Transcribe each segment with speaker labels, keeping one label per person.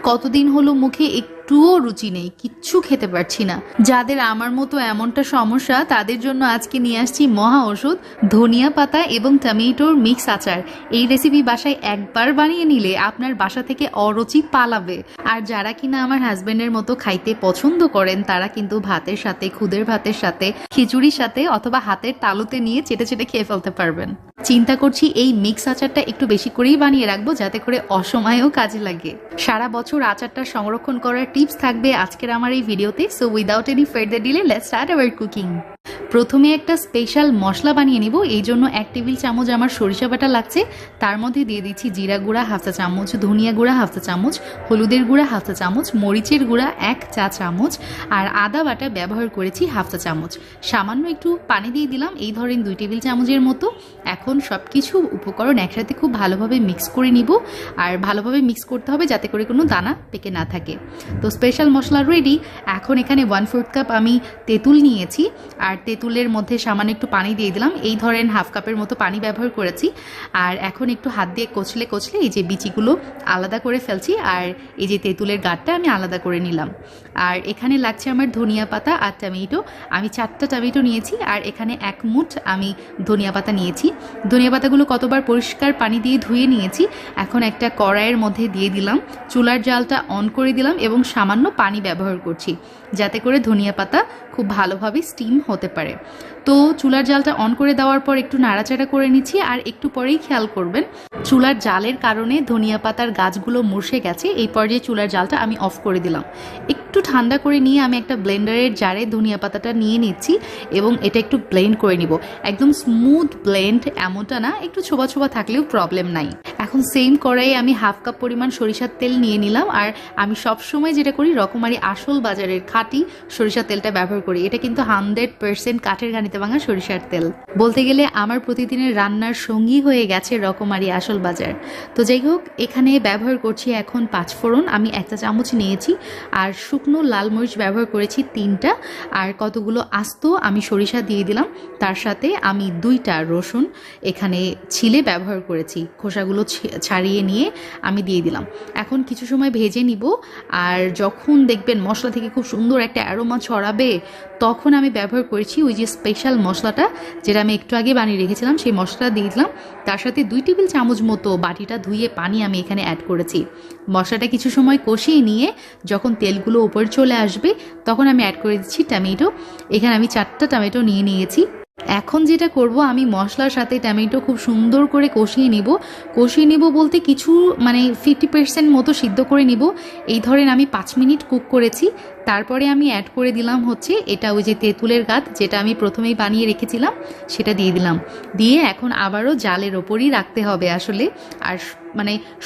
Speaker 1: কতদিন হলো মুখে একটুও রুচি নেই, কিচ্ছু খেতে পারছি না। যাদের আমার মতো এমনটা সমস্যা তাদের জন্য আজকে নিয়ে আসছি মহা ওষুধ, ধনিয়া পাতা এবং টমেটোর মিক্স আচার। এই রেসিপি বাসায় একবার বানিয়ে নিলে আপনার বাসা থেকে অরুচি পালাবে। আর যারা কিনা আমার হাজবেন্ডের মতো খাইতে পছন্দ করেন তারা কিন্তু ভাতের সাথে, খুদের ভাতের সাথে, খিচুড়ির সাথে অথবা হাতের তালুতে নিয়ে চেটে চেটে খেয়ে ফেলতে পারবেন। চিন্তা করছি এই মিক্স আচারটা একটু বেশি করেই বানিয়ে রাখবো যাতে করে অসময়েও কাজে লাগে। সারা বছর আচারটা সংরক্ষণ করার টিপস থাকবে আজকের আমার এই ভিডিওতে। So without any further delay let's start our cooking. প্রথমে একটা স্পেশাল মশলা বানিয়ে নিব। এই জন্য 1 টেবিল চামচ আমার সরিষা বাটা লাগছে। তার মধ্যে দিয়ে দিচ্ছি জিরা গুঁড়া হাফ চা চামচ, ধনিয়া গুঁড়া হাফ চা চামচ, হলুদের গুঁড়া হাফ চা চামচ, মরিচের গুঁড়া 1 চা চামচ, আর আদা বাটা ব্যবহার করেছি হাফ চা চামচ। সামান্য একটু পানি দিয়ে দিলাম, এই ধরেন 2 টেবিল চামচের মতো। এখন সব কিছু উপকরণ একসাথে খুব ভালোভাবে মিক্স করে নিব। আর ভালোভাবে মিক্স করতে হবে যাতে করে কোনো দানা পেকে না থাকে। তো স্পেশাল মশলা রেডি। এখন এখানে 1/4 কাপ আমি তেঁতুল নিয়েছি, আর তেঁতুলের মধ্যে সামান্য একটু পানি দিয়ে দিলাম। এই ধরেন হাফ কাপের মতো পানি ব্যবহার করেছি। আর এখন একটু হাত দিয়ে কচলে কচলে এই যে বিচিগুলো আলাদা করে ফেলছি, আর এই যে তেঁতুলের গাঁটটা আমি আলাদা করে নিলাম। আর এখানে লাগছে আমার ধনিয়া পাতা আর টমেটো। আমি 4টা টমেটো নিয়েছি, আর এখানে 1 মুঠ আমি ধনিয়া পাতা নিয়েছি। ধনিয়া পাতাগুলো কতবার পরিষ্কার পানি দিয়ে ধুয়ে নিয়েছি। এখন একটা কড়াইয়ের মধ্যে দিয়ে দিলাম, চুলার জালটা অন করে দিলাম এবং সামান্য পানি ব্যবহার করছি যাতে করে ধনিয়া পাতা খুব ভালোভাবে স্টিম হতে পারে। তো চুলার জালটা অন করে দেওয়ার পর একটু নাড়াচাড়া করে নিচ্ছি। আর একটু পরেই খেয়াল করবেন চুলার জালের কারণে ধনিয়া পাতার গাছগুলো মুছে গেছে। এই পর্যায়ে চুলার জালটা আমি অফ করে দিলাম। একটু ঠান্ডা করে নিয়ে আমি একটা ব্লেন্ডারের জারে ধনিয়া পাতাটা নিয়ে নিচ্ছি এবং এটা একটু ব্লেন্ড করে নিব। একদম স্মুথ ব্লেন্ড এমনটা না, একটু ছোবা ছোবা থাকলেও প্রবলেম নাই। এখন সেম কড়াইয়ে আমি হাফ কাপ পরিমাণ সরিষার তেল নিয়ে নিলাম। আর আমি সবসময় যেটা করি রকমারি আসল বাজারের খাঁটি সরিষার তেলটা ব্যবহার করি। এটা কিন্তু 100% কাঠের ঘানিতে ভাঙা সরিষার তেল। বলতে গেলে আমার প্রতিদিনের রান্নার সঙ্গী হয়ে গেছে রকমারি আসল বাজার। তো যাই হোক, এখানে ব্যবহার করছি এখন 5 ফোড়ন। আমি 1 চা চামচ নিয়েছি, আর শুকনো লাল মরিচ ব্যবহার করেছি 3টা, আর কতগুলো আস্ত আমি সরিষা দিয়ে দিলাম। তার সাথে আমি 2টা রসুন এখানে ছিলে ব্যবহার করেছি, খোসাগুলো ছাড়িয়ে নিয়ে আমি দিয়ে দিলাম। এখন কিছু সময় ভেজে নিব। আর যখন দেখবেন মশলা থেকে খুব সুন্দর একটা অ্যারোমা ছড়াবে, তখন আমি ব্যবহার করেছি ওই যে স্পেশাল মশলাটা যেটা আমি একটু আগে বানিয়ে রেখেছিলাম, সেই মশলাটা দিয়ে দিলাম। তার সাথে 2 টেবিল চামচ মতো বাটিটা ধুয়ে পানি আমি এখানে অ্যাড করেছি। মশলাটা কিছু সময় কষিয়ে নিয়ে যখন তেলগুলো উপরে চলে আসবে তখন আমি অ্যাড করে দিচ্ছি টমেটো। এখানে আমি 4টা টমেটো নিয়ে নিয়েছি। এখন যেটা করব, আমি মশলার সাথে টমেটো খুব সুন্দর করে কষিয়ে নিব বলতে কিছু 50% মতো সিদ্ধ করে নিব। এই ধরেন আমি 5 মিনিট কুক করেছি। তারপরে আমি অ্যাড করে দিলাম হচ্ছে এটা ওই যে তেঁতুলের গাঁট যেটা আমি প্রথমেই বানিয়ে রেখেছিলাম, সেটা দিয়ে দিলাম। দিয়ে এখন আবারও জালের ওপরই রাখতে হবে আসলে। আর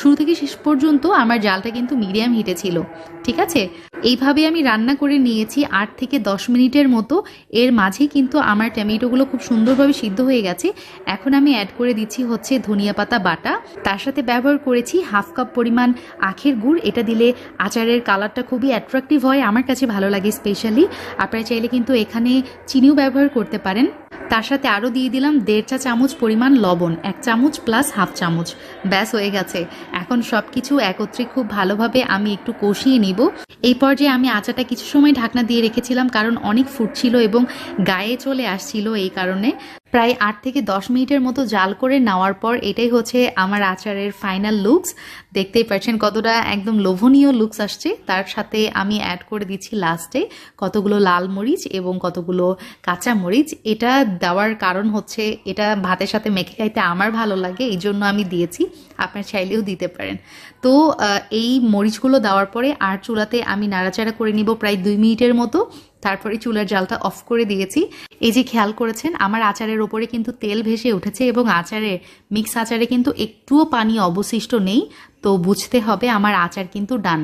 Speaker 1: শুরু থেকে শেষ পর্যন্ত আমার জালটা কিন্তু মিডিয়াম হিটে ছিল, ঠিক আছে? এইভাবে আমি রান্না করে নিয়েছি 8 থেকে 10 মিনিটের মতো। এর মাঝে কিন্তু আমার টমেটোগুলো খুব সুন্দরভাবে সিদ্ধ হয়ে গেছে। এখন আমি অ্যাড করে দিচ্ছি হচ্ছে ধনিয়া পাতা বাটা। তার সাথে ব্যবহার করেছি হাফ কাপ পরিমাণ আখের গুড়। এটা দিলে আচারের কালারটা খুবই অ্যাট্রাকটিভ হয়, আমার কাছে ভালো লাগে স্পেশালি। আপনারা চাইলে কিন্তু এখানে চিনিও ব্যবহার করতে পারেন। তার সাথে আরও দিয়ে দিলাম 1.5 চা চামচ পরিমাণ লবণ, 1 চামচ প্লাস হাফ চামচ। ব্যাস হয়ে গেছে। এখন সব কিছু একত্রে খুব ভালোভাবে আমি একটু কষিয়ে নিব। এই পর্যায়ে আমি আচারটা কিছু সময় ঢাকনা দিয়ে রেখেছিলাম কারণ অনেক ফুটছিল এবং গায়ে চলে আসছিল। এই কারণে প্রায় 8 থেকে 10 মিনিটের মতো জাল করে নেওয়ার পর এটাই হচ্ছে আমার আচারের ফাইনাল লুকস। দেখতেই পাচ্ছেন কতটা একদম লোভনীয় লুকস আসছে। তার সাথে আমি অ্যাড করে দিচ্ছি লাস্টে কতগুলো লাল মরিচ এবং কতগুলো কাঁচা মরিচ। এটা দেওয়ার কারণ হচ্ছে এটা ভাতের সাথে মেখে খাইতে আমার ভালো লাগে, এই জন্য আমি দিয়েছি। আপনার চাইলেও দিতে পারেন। তো এই মরিচগুলো দেওয়ার পরে আর চুলাতে আমি নাড়াচাড়া করে নিব প্রায় 2 মিনিটের মতো। তারপরে চুলার জালটা অফ করে দিয়েছি। এই যে খেয়াল করেছেন আমার আচারের ওপরে কিন্তু তেল ভেসে উঠেছে এবং মিক্স আচারে কিন্তু একটুও পানি অবশিষ্ট নেই। তো বুঝতে হবে আমার আচার কিন্তু ডান।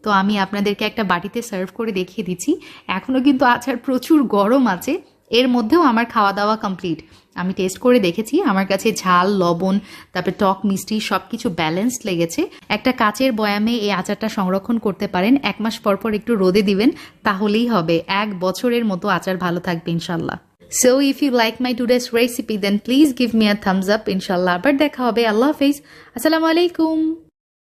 Speaker 1: তো আমি আপনাদেরকে একটা বাটিতে সার্ভ করে দেখিয়ে দিচ্ছি। এখনও কিন্তু আচার প্রচুর গরম আছে। এর মধ্যেও আমার খাওয়া দাওয়া কমপ্লিট। আমি টেস্ট করে দেখেছি, আমার কাছে ঝাল, লবণ, তারপরে টক, মিষ্টি সবকিছু ব্যালেন্সড লেগেছে। একটা কাচের বয়ামে এই আচারটা সংরক্ষণ করতে পারেন। 1 মাস পর পর একটু রোদে দিবেন, তাহলেই হবে। 1 বছরের মতো আচার ভালো থাকবে ইনশাল্লাহ। So if you like my today's recipe then please give me a thumbs up ইনশাল্লাহ। আবার দেখা হবে। আল্লাহ হাফেজ। আসসালামু আলাইকুম।